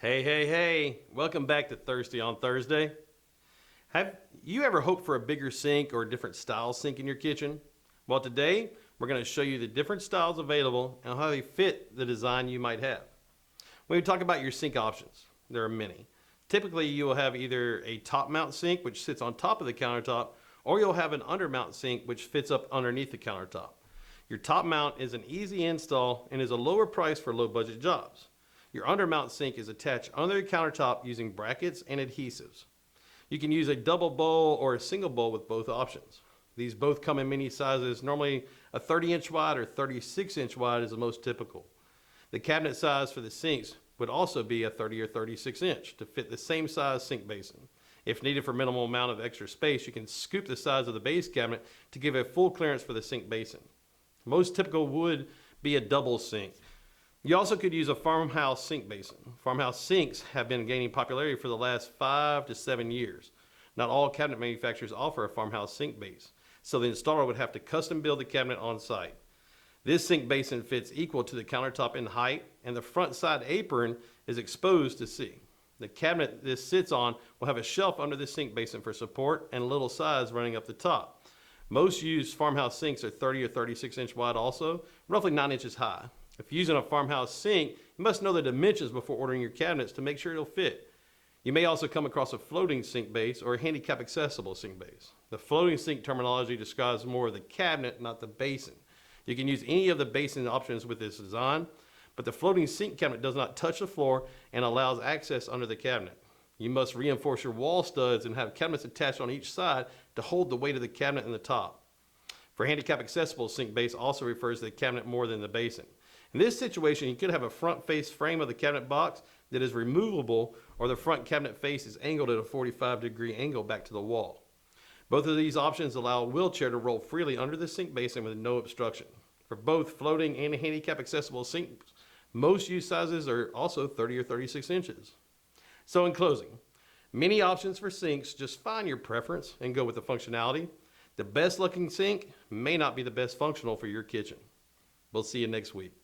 Hey, hey, hey, welcome back to Thirsty on Thursday. Have you ever hoped for a bigger sink or a different style sink in your kitchen? Well, today we're going to show you the different styles available and how they fit the design you might have. When we talk about your sink options, there are many. Typically, you will have either a top mount sink which sits on top of the countertop, or you'll have an under mount sink which fits up underneath the countertop. Your top mount is an easy install and is a lower price for low budget jobs. Your undermount sink is attached under the countertop using brackets and adhesives. You can use a double bowl or a single bowl with both options. These both come in many sizes. Normally a 30-inch wide or 36-inch wide is the most typical. The cabinet size for the sinks would also be a 30 or 36 inch to fit the same size sink basin. If needed for minimal amount of extra space, you can scoop the size of the base cabinet to give a full clearance for the sink basin. Most typical would be a double sink. You also could use a Farmhouse sink basin. Farmhouse sinks have been gaining popularity for the last 5 to 7 years. Not all cabinet manufacturers offer a Farmhouse sink base, so the installer would have to custom build the cabinet on site. This sink basin fits equal to the countertop in height, and the front side apron is exposed to see. The cabinet this sits on will have a shelf under the sink basin for support and a little size running up the top. Most used Farmhouse sinks are 30 or 36 inch wide also, roughly 9 inches high. If you're using a Farmhouse sink, you must know the dimensions before ordering your cabinets to make sure it'll fit. You may also come across a floating sink base or a handicap accessible sink base. The floating sink terminology describes more of the cabinet, not the basin. You can use any of the basin options with this design, but the floating sink cabinet does not touch the floor and allows access under the cabinet. You must reinforce your wall studs and have cabinets attached on each side to hold the weight of the cabinet in the top. For handicap accessible, sink base also refers to the cabinet more than the basin. In this situation, you could have a front face frame of the cabinet box that is removable, or the front cabinet face is angled at a 45-degree angle back to the wall. Both of these options allow a wheelchair to roll freely under the sink basin with no obstruction. For both floating and handicap accessible sinks, most used sizes are also 30 or 36 inches. So in closing, many options for sinks. Just find your preference and go with the functionality. The best looking sink may not be the best functional for your kitchen. We'll see you next week.